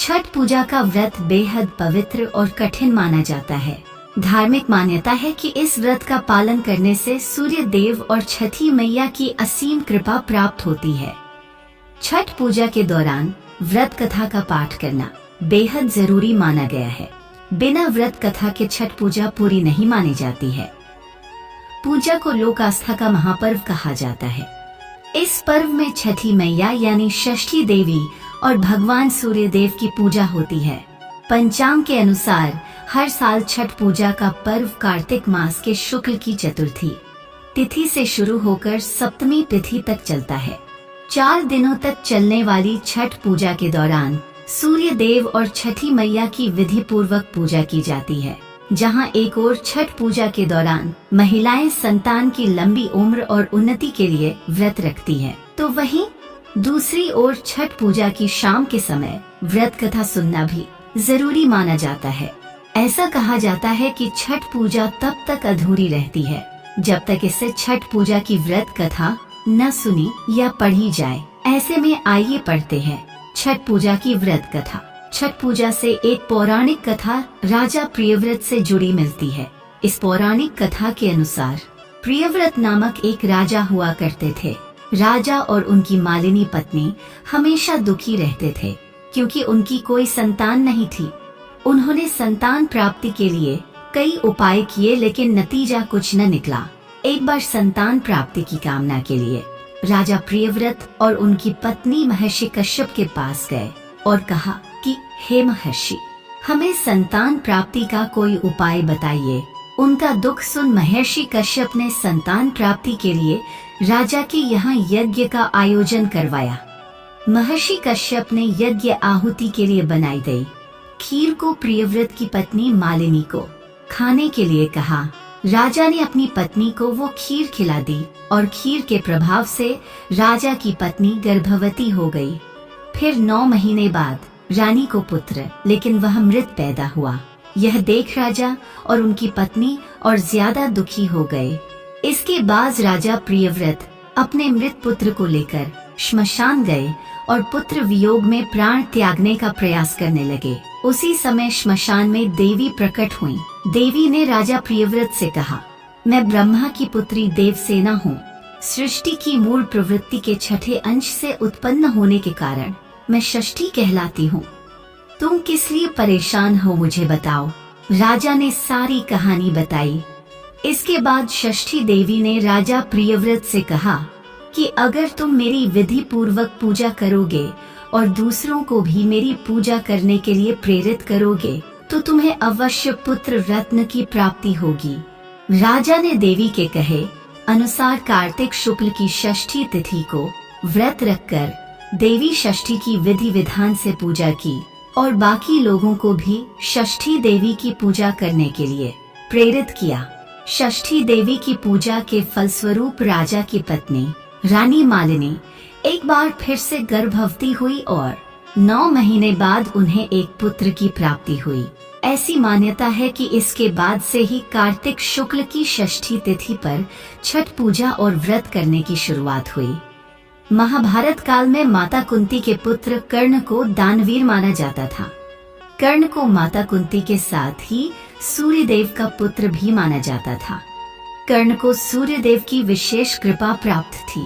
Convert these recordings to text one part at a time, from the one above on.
छठ पूजा का व्रत बेहद पवित्र और कठिन माना जाता है। धार्मिक मान्यता है कि इस व्रत का पालन करने से सूर्य देव और छठी मैया की असीम कृपा प्राप्त होती है। छठ पूजा के दौरान व्रत कथा का पाठ करना बेहद जरूरी माना गया है। बिना व्रत कथा के छठ पूजा पूरी नहीं मानी जाती है। पूजा को लोक आस्था का महापर्व कहा जाता है। इस पर्व में छठी मैया यानी षष्ठी देवी और भगवान सूर्य देव की पूजा होती है। पंचांग के अनुसार हर साल छठ पूजा का पर्व कार्तिक मास के शुक्ल की चतुर्थी तिथि से शुरू होकर सप्तमी तिथि तक चलता है। 4 दिनों तक चलने वाली छठ पूजा के दौरान सूर्य देव और छठी मैया की विधि पूर्वक पूजा की जाती है। जहां एक ओर छठ पूजा के दौरान महिलाएं संतान की लंबी उम्र और उन्नति के लिए व्रत रखती हैं, तो वहीं दूसरी ओर छठ पूजा की शाम के समय व्रत कथा सुनना भी जरूरी माना जाता है। ऐसा कहा जाता है कि छठ पूजा तब तक अधूरी रहती है जब तक इससे छठ पूजा की व्रत कथा न सुनी या पढ़ी जाए। ऐसे में आइए पढ़ते हैं छठ पूजा की व्रत कथा। छठ पूजा से एक पौराणिक कथा राजा प्रियव्रत से जुड़ी मिलती है। इस पौराणिक कथा के अनुसार प्रियव्रत नामक एक राजा हुआ करते थे। राजा और उनकी मालिनी पत्नी हमेशा दुखी रहते थे क्योंकि उनकी कोई संतान नहीं थी। उन्होंने संतान प्राप्ति के लिए कई उपाय किए लेकिन नतीजा कुछ न निकला। एक बार संतान प्राप्ति की कामना के लिए राजा प्रियव्रत और उनकी पत्नी महर्षि कश्यप के पास गए और कहा कि हे महर्षि, हमें संतान प्राप्ति का कोई उपाय बताइए। उनका दुख सुन महर्षि कश्यप ने संतान प्राप्ति के लिए राजा के यहाँ यज्ञ का आयोजन करवाया। महर्षि कश्यप ने यज्ञ आहुति के लिए बनाई गई खीर को प्रियव्रत की पत्नी मालिनी को खाने के लिए कहा। राजा ने अपनी पत्नी को वो खीर खिला दी और खीर के प्रभाव से राजा की पत्नी गर्भवती हो गई। फिर 9 महीने बाद रानी को पुत्र लेकिन वह मृत पैदा हुआ। यह देख राजा और उनकी पत्नी और ज्यादा दुखी हो गए। इसके बाद राजा प्रियव्रत अपने मृत पुत्र को लेकर श्मशान गए और पुत्र वियोग में प्राण त्यागने का प्रयास करने लगे। उसी समय श्मशान में देवी प्रकट हुई। देवी ने राजा प्रियव्रत से कहा, मैं ब्रह्मा की पुत्री देवसेना हूँ। सृष्टि की मूल प्रवृत्ति के छठे अंश से उत्पन्न होने के कारण मैं षष्ठी कहलाती हूँ। तुम किस लिए परेशान हो मुझे बताओ। राजा ने सारी कहानी बताई। इसके बाद षष्ठी देवी ने राजा प्रियव्रत से कहा कि अगर तुम मेरी विधि पूर्वक पूजा करोगे और दूसरों को भी मेरी पूजा करने के लिए प्रेरित करोगे तो तुम्हें अवश्य पुत्र रत्न की प्राप्ति होगी। राजा ने देवी के कहे अनुसार कार्तिक शुक्ल की षष्ठी तिथि को व्रत रखकर देवी षष्ठी की विधि विधान से पूजा की और बाकी लोगों को भी षष्ठी देवी की पूजा करने के लिए प्रेरित किया। षष्ठी देवी की पूजा के फलस्वरूप राजा की पत्नी रानी मालिनी एक बार फिर से गर्भवती हुई और 9 महीने बाद उन्हें एक पुत्र की प्राप्ति हुई। ऐसी मान्यता है कि इसके बाद से ही कार्तिक शुक्ल की षष्ठी तिथि पर छठ पूजा और व्रत करने की शुरुआत हुई। महाभारत काल में माता कुंती के पुत्र कर्ण को दानवीर माना जाता था। कर्ण को माता कुंती के साथ ही सूर्य देव का पुत्र भी माना जाता था। कर्ण को सूर्य देव की विशेष कृपा प्राप्त थी।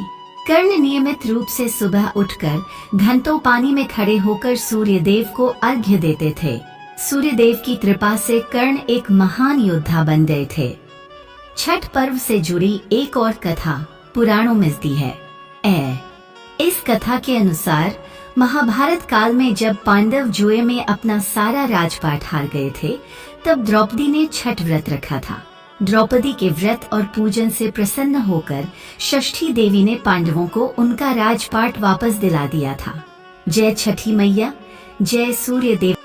कर्ण नियमित रूप से सुबह उठकर घंटों पानी में खड़े होकर सूर्य देव को अर्घ्य देते थे। सूर्य देव की कृपा से कर्ण एक महान योद्धा बन गए थे। छठ पर्व से जुड़ी एक और कथा पुराणों में मिलती है। इस कथा के अनुसार महाभारत काल में जब पांडव जुए में अपना सारा राजपाट हार गए थे तब द्रौपदी ने छठ व्रत रखा था। द्रौपदी के व्रत और पूजन से प्रसन्न होकर षष्ठी देवी ने पांडवों को उनका राजपाट वापस दिला दिया था। जय छठी मैया, जय सूर्य देव।